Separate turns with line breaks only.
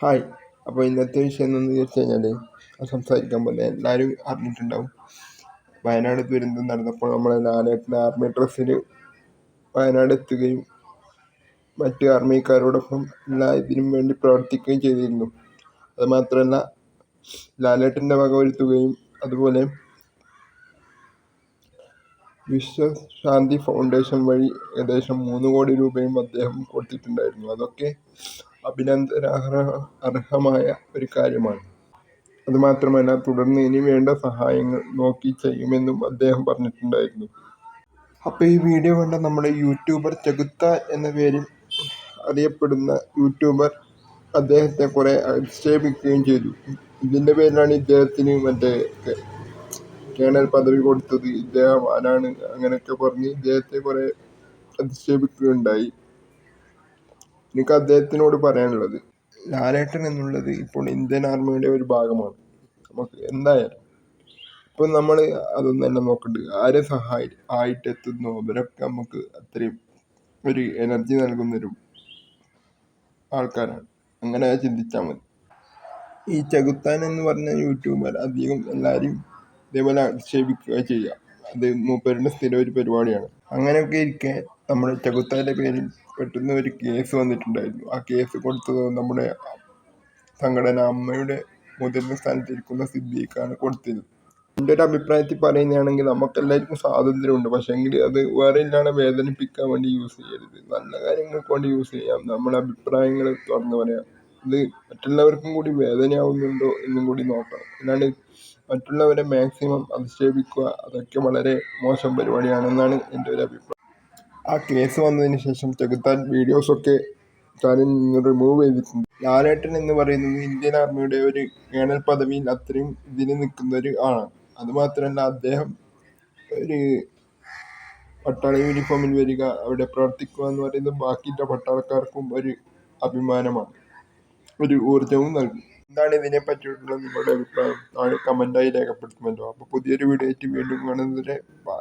Hi. അപ്പോൾ ഇന്നത്തെ വിഷയം എന്താണെന്ന് ചോദിച്ചു കഴിഞ്ഞാൽ സംസാരിക്കാൻ പോകുന്നത് എല്ലാവരും അറിഞ്ഞിട്ടുണ്ടാവും. വയനാട് ദുരന്തം നടന്നപ്പോൾ നമ്മളെ ലാലേട്ടൻ ആർമി ഡ്രസ്സിൽ വയനാട് എത്തുകയും മറ്റ് ആർമിക്കാരോടൊപ്പം എല്ലാ ഇതിനും വേണ്ടി പ്രവർത്തിക്കുകയും ചെയ്തിരുന്നു. അതുമാത്രമല്ല, ലാലേട്ടൻ്റെ വക വരുത്തുകയും അതുപോലെ വിശ്വശാന്തി ഫൗണ്ടേഷൻ വഴി ഏകദേശം 3 കോടി രൂപയും അദ്ദേഹം കൊടുത്തിട്ടുണ്ടായിരുന്നു. അതൊക്കെ അർഹമായ ഒരു കാര്യമാണ്. അതുമാത്രമല്ല, തുടർന്ന് ഇനി വേണ്ട സഹായങ്ങൾ നോക്കി ചെയ്യുമെന്നും അദ്ദേഹം പറഞ്ഞിട്ടുണ്ടായിരുന്നു. അപ്പോൾ ഈ വീഡിയോ കണ്ട നമ്മുടെ യൂട്യൂബർ ചെകുത്താൻ എന്ന പേരിൽ അറിയപ്പെടുന്ന യൂട്യൂബർ അദ്ദേഹത്തെ കുറെ അധിക്ഷേപിക്കുകയും ചെയ്തു. ഇതിൻ്റെ പേരിലാണ് ഇദ്ദേഹത്തിന് കേണൽ പദവി കൊടുത്തത്, ഇദ്ദേഹം ആരാണ്, അങ്ങനെയൊക്കെ പറഞ്ഞ് ഇദ്ദേഹത്തെ കുറെ അധിക്ഷേപിക്കുകയുണ്ടായി. എനിക്ക് അദ്ദേഹത്തിനോട് പറയാനുള്ളത്, ലാലേട്ടൻ എന്നുള്ളത് ഇപ്പോൾ ഇന്ത്യൻ ആർമിയുടെ ഒരു ഭാഗമാണ്. നമുക്ക് എന്തായാലും ഇപ്പം നമ്മൾ അതൊന്നല്ല നോക്കേണ്ടത്, ആരെ ആയിട്ടെത്തുന്നു അവരൊക്കെ നമുക്ക് അത്രയും ഒരു എനർജി നൽകുന്നൊരു ആൾക്കാരാണ്. അങ്ങനെ ചിന്തിച്ചാൽ മതി. ഈ ചെകുത്താൻ എന്ന് പറഞ്ഞ യൂട്യൂബർ അധികം എല്ലാവരും ഇതേപോലെ അധിക്ഷേപിക്കുക ചെയ്യുക, അത് മൂപ്പരുടെ സ്ഥിരം ഒരു പരിപാടിയാണ്. അങ്ങനെയൊക്കെ ഇരിക്കെ നമ്മുടെ ചെകുത്താൻ്റെ പേരിൽ പെട്ടെന്ന് ഒരു കേസ് വന്നിട്ടുണ്ടായിരുന്നു. ആ കേസ് കൊടുത്തത് നമ്മുടെ സംഘടന അമ്മയുടെ മുതിർന്ന സ്ഥാനത്തിരിക്കുന്ന സിദ്ദീഖാണ് കൊടുത്തത്. എൻ്റെ ഒരു അഭിപ്രായത്തിൽ പറയുകയാണെങ്കിൽ നമുക്കെല്ലാവർക്കും സ്വാതന്ത്ര്യമുണ്ട്, പക്ഷേങ്കിൽ അത് വേറെ ഇല്ലാതെ വേദനിപ്പിക്കാൻ വേണ്ടി യൂസ് ചെയ്യരുത്. നല്ല കാര്യങ്ങൾക്ക് വേണ്ടി യൂസ് ചെയ്യാം. നമ്മുടെ അഭിപ്രായങ്ങൾ തുറന്നു പറയാം. ഇത് മറ്റുള്ളവർക്കും കൂടി വേദനയാവുന്നുണ്ടോ എന്നും കൂടി നോക്കണം. അല്ലാണ്ട് മറ്റുള്ളവരെ മാക്സിമം അധിക്ഷേപിക്കുക, അതൊക്കെ വളരെ മോശം പരിപാടിയാണെന്നാണ് എൻ്റെ ഒരു അഭിപ്രായം. ആ കേസ് വന്നതിന് ശേഷം ചെകുത്താൻ വീഡിയോസൊക്കെ ചാനലിൽ നിന്ന് റിമൂവ് ചെയ്തിട്ടുണ്ട്. ലാലേട്ടൻ എന്ന് പറയുന്നത് ഇന്ത്യൻ ആർമിയുടെ ഒരു കേണൽ പദവിയിൽ അത്രയും ഇതിന് നിൽക്കുന്ന ഒരു ആളാണ്. അതുമാത്രമല്ല, അദ്ദേഹം ഒരു പട്ടാള യൂണിഫോമിൽ വരിക, അവിടെ പ്രവർത്തിക്കുക എന്ന് പറയുന്നത് ബാക്കിയുള്ള പട്ടാളക്കാർക്കും ഒരു അഭിമാനമാണ്, ഒരു ഊർജവും നൽകും. എന്താണ് ഇതിനെ പറ്റിയിട്ടുള്ള നിങ്ങളുടെ അഭിപ്രായം? താഴെ കമൻ്റായി രേഖപ്പെടുത്തുമല്ലോ. അപ്പോൾ പുതിയൊരു വീഡിയോ ആയിട്ട് വീണ്ടും കാണുന്നതിന്